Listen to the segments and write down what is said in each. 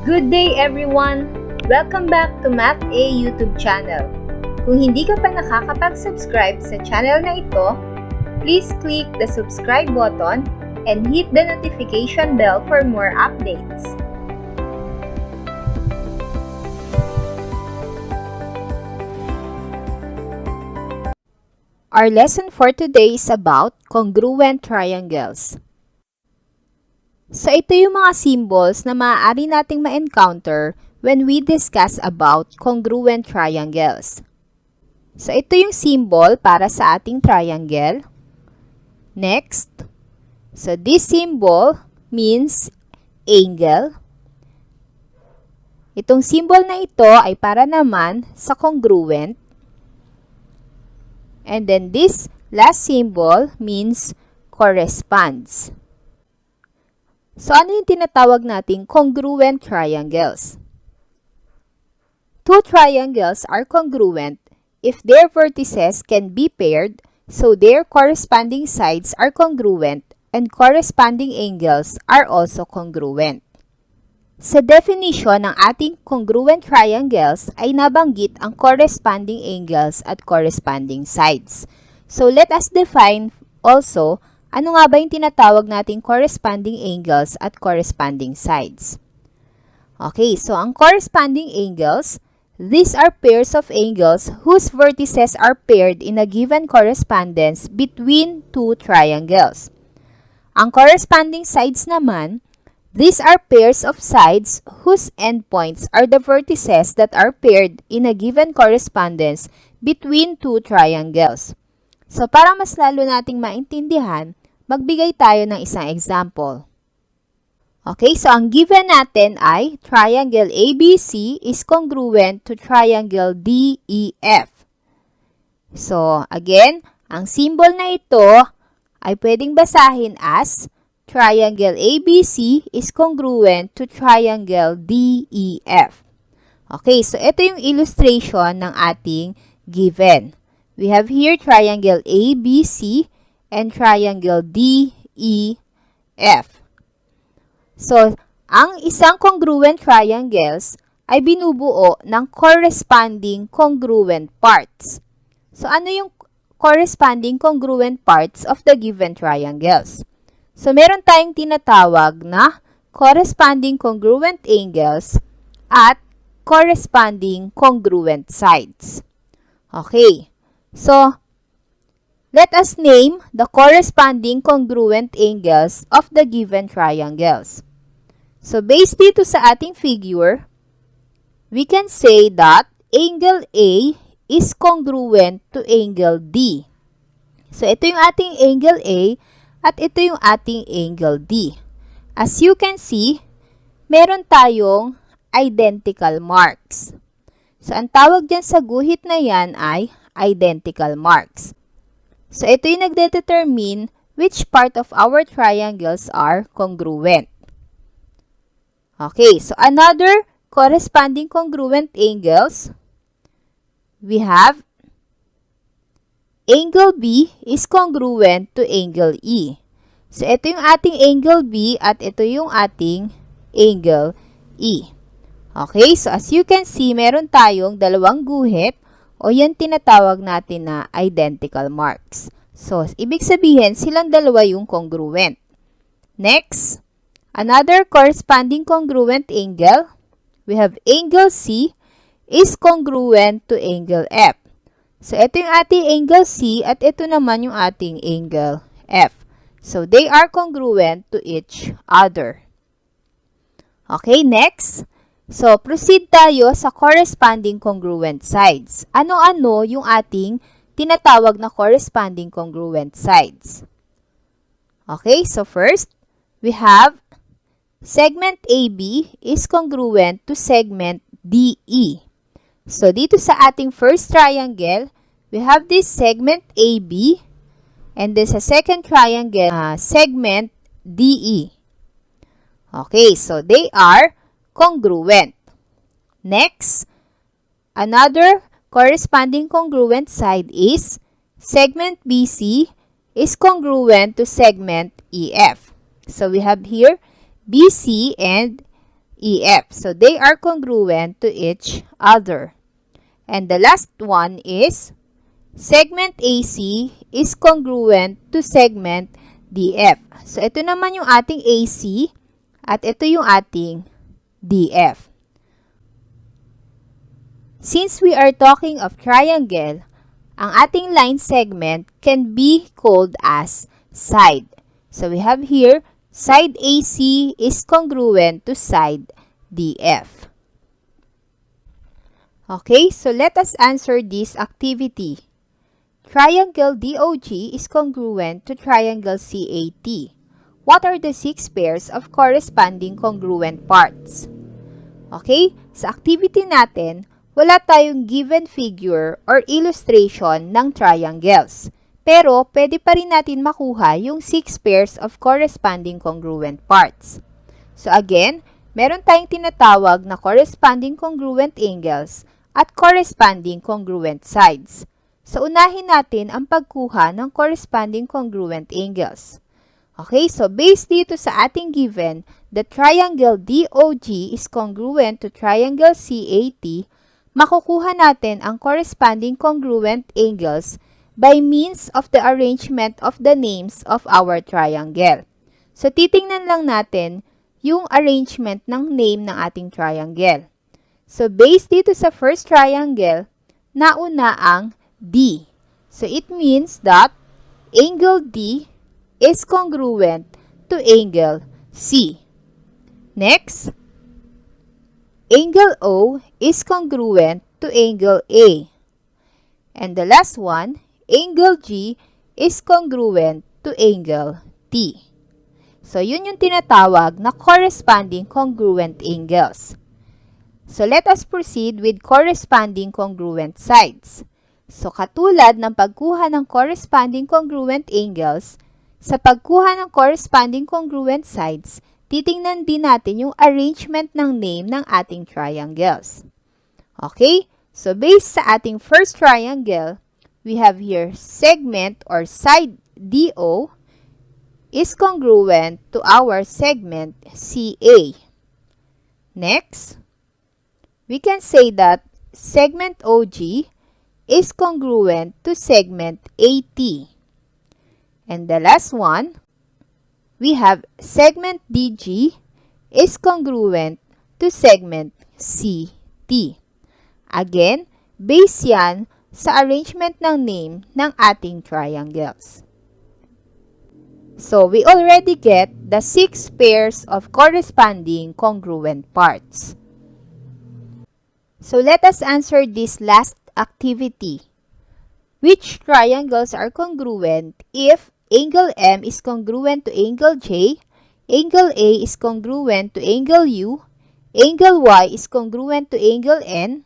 Good day everyone! Welcome back to Math A YouTube channel. Kung hindi ka pa nakakapag-subscribe sa channel na ito, please click the subscribe button and hit the notification bell for more updates. Our lesson for today is about congruent triangles. So, ito yung mga symbols na maaari nating ma-encounter when we discuss about congruent triangles. So, ito yung symbol para sa ating triangle. Next. So, this symbol means angle. Itong symbol na ito ay para naman sa congruent. And then, this last symbol means corresponds. So, ano yung tinatawag nating congruent triangles? Two triangles are congruent if their vertices can be paired, so their corresponding sides are congruent and corresponding angles are also congruent. Sa definition ng ating congruent triangles ay nabanggit ang corresponding angles at corresponding sides. So, let us define also ano nga ba yung tinatawag nating corresponding angles at corresponding sides? Okay, so ang corresponding angles, these are pairs of angles whose vertices are paired in a given correspondence between two triangles. Ang corresponding sides naman, these are pairs of sides whose endpoints are the vertices that are paired in a given correspondence between two triangles. So, para mas lalo nating maintindihan, magbigay tayo ng isang example. Okay, so ang given natin ay triangle ABC is congruent to triangle DEF. So, again, ang symbol na ito ay pwedeng basahin as triangle ABC is congruent to triangle DEF. Okay, so ito yung illustration ng ating given. We have here triangle ABC and triangle DEF. So, ang isang congruent triangles ay binubuo ng corresponding congruent parts. So, ano yung corresponding congruent parts of the given triangles? So, meron tayong tinatawag na corresponding congruent angles at corresponding congruent sides. Okay. So, let us name the corresponding congruent angles of the given triangles. So, based dito sa ating figure, we can say that angle A is congruent to angle D. So, ito yung ating angle A at ito yung ating angle D. As you can see, meron tayong identical marks. So, ang tawag dyan sa guhit na yan ay identical marks. So, ito yung nagdedetermine which part of our triangles are congruent. Okay, so another corresponding congruent angles, we have angle B is congruent to angle E. So, ito yung ating angle B at ito yung ating angle E. Okay, so as you can see, meron tayong dalawang guhit o yan tinatawag natin na identical marks. So, ibig sabihin, silang dalawa yung congruent. Next, another corresponding congruent angle, we have angle C is congruent to angle F. So, ito yung ating angle C at ito naman yung ating angle F. So, they are congruent to each other. Okay, next. So, proceed tayo sa corresponding congruent sides. Ano-ano yung ating tinatawag na corresponding congruent sides? Okay, so first, we have segment AB is congruent to segment DE. So, dito sa ating first triangle, we have this segment AB and then sa second triangle, segment DE. Okay, so they are congruent. Next, another corresponding congruent side is segment BC is congruent to segment EF. So, we have here BC and EF. So, they are congruent to each other. And the last one is segment AC is congruent to segment DF. So, ito naman yung ating AC at ito yung ating DF. Since we are talking of triangle, ang ating line segment can be called as side. So, we have here, side AC is congruent to side DF. Okay, so let us answer this activity. Triangle DOG is congruent to triangle CAT. What are the 6 pairs of corresponding congruent parts? Okay, sa activity natin, wala tayong given figure or illustration ng triangles. Pero, pwede pa rin natin makuha yung 6 pairs of corresponding congruent parts. So again, meron tayong tinatawag na corresponding congruent angles at corresponding congruent sides. So, unahin natin ang pagkuha ng corresponding congruent angles. Okay, so based dito sa ating given, the triangle DOG is congruent to triangle CAT, makukuha natin ang corresponding congruent angles by means of the arrangement of the names of our triangle. So, titingnan lang natin yung arrangement ng name ng ating triangle. So, based dito sa first triangle, nauna ang D. So, it means that angle D is congruent to angle C. Next, angle O is congruent to angle A. And the last one, angle G is congruent to angle T. So, yun yung tinatawag na corresponding congruent angles. So, let us proceed with corresponding congruent sides. So, katulad ng pagkuha ng corresponding congruent angles, sa pagkuha ng corresponding congruent sides, titingnan din natin yung arrangement ng name ng ating triangles. Okay? So, based sa ating first triangle, we have here segment or side DO is congruent to our segment CA. Next, we can say that segment OG is congruent to segment AT. And the last one, we have segment DG is congruent to segment CT. Again, base yan sa arrangement ng name ng ating triangles. So, we already get the 6 pairs of corresponding congruent parts. So, let us answer this last activity. Which triangles are congruent if angle M is congruent to angle J, angle A is congruent to angle U, angle Y is congruent to angle N,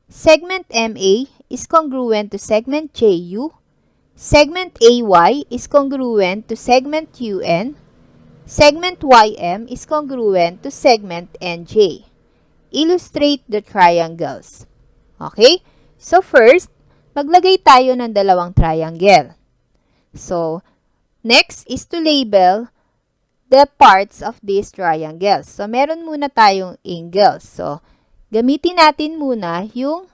segment MA is congruent to segment JU, segment AY is congruent to segment UN, segment YM is congruent to segment NJ. Illustrate the triangles. Okay? So, first, maglagay tayo ng dalawang triangle. So, next is to label the parts of these triangles. So, meron muna tayong angles. So, gamitin natin muna yung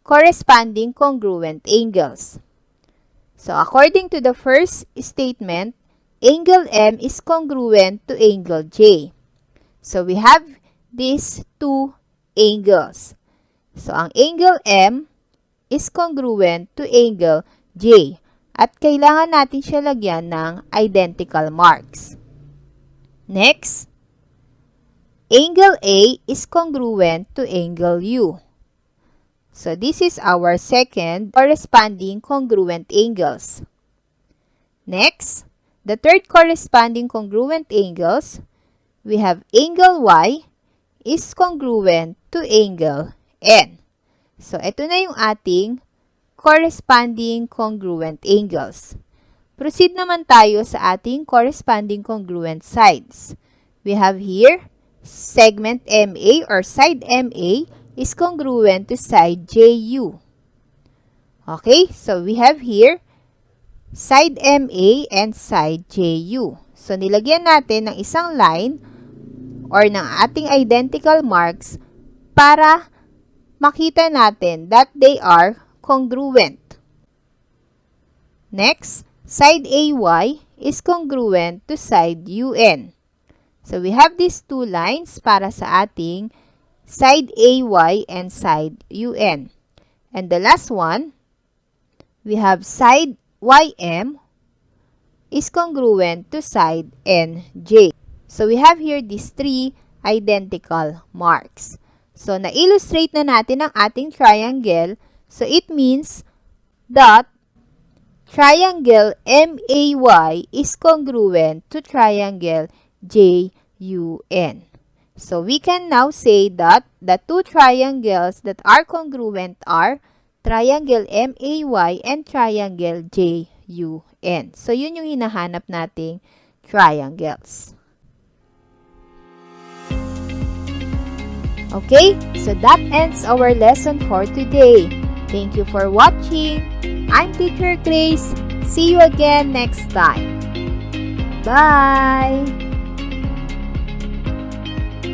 corresponding congruent angles. So, according to the first statement, angle M is congruent to angle J. So, we have these two angles. So, ang angle M is congruent to angle J. At kailangan natin siya lagyan ng identical marks. Next, angle A is congruent to angle U. So, this is our second corresponding congruent angles. Next, the third corresponding congruent angles, we have angle Y is congruent to angle N. So, ito na yung ating corresponding congruent angles. Proceed naman tayo sa ating corresponding congruent sides. We have here, segment MA or side MA is congruent to side JU. Okay, so we have here, side MA and side JU. So, nilagyan natin ng isang line or ng ating identical marks para makita natin that they are congruent. Next, side AY is congruent to side UN. So, we have these two lines para sa ating side AY and side UN. And the last one, we have side YM is congruent to side NJ. So, we have here these three identical marks. So, na-illustrate na natin ang ating triangle. So, it means that triangle MAY is congruent to triangle JUN. So, we can now say that the two triangles that are congruent are triangle MAY and triangle JUN. So, yun yung hinahanap nating triangles. Okay, so that ends our lesson for today. Thank you for watching. I'm Teacher Grace. See you again next time. Bye!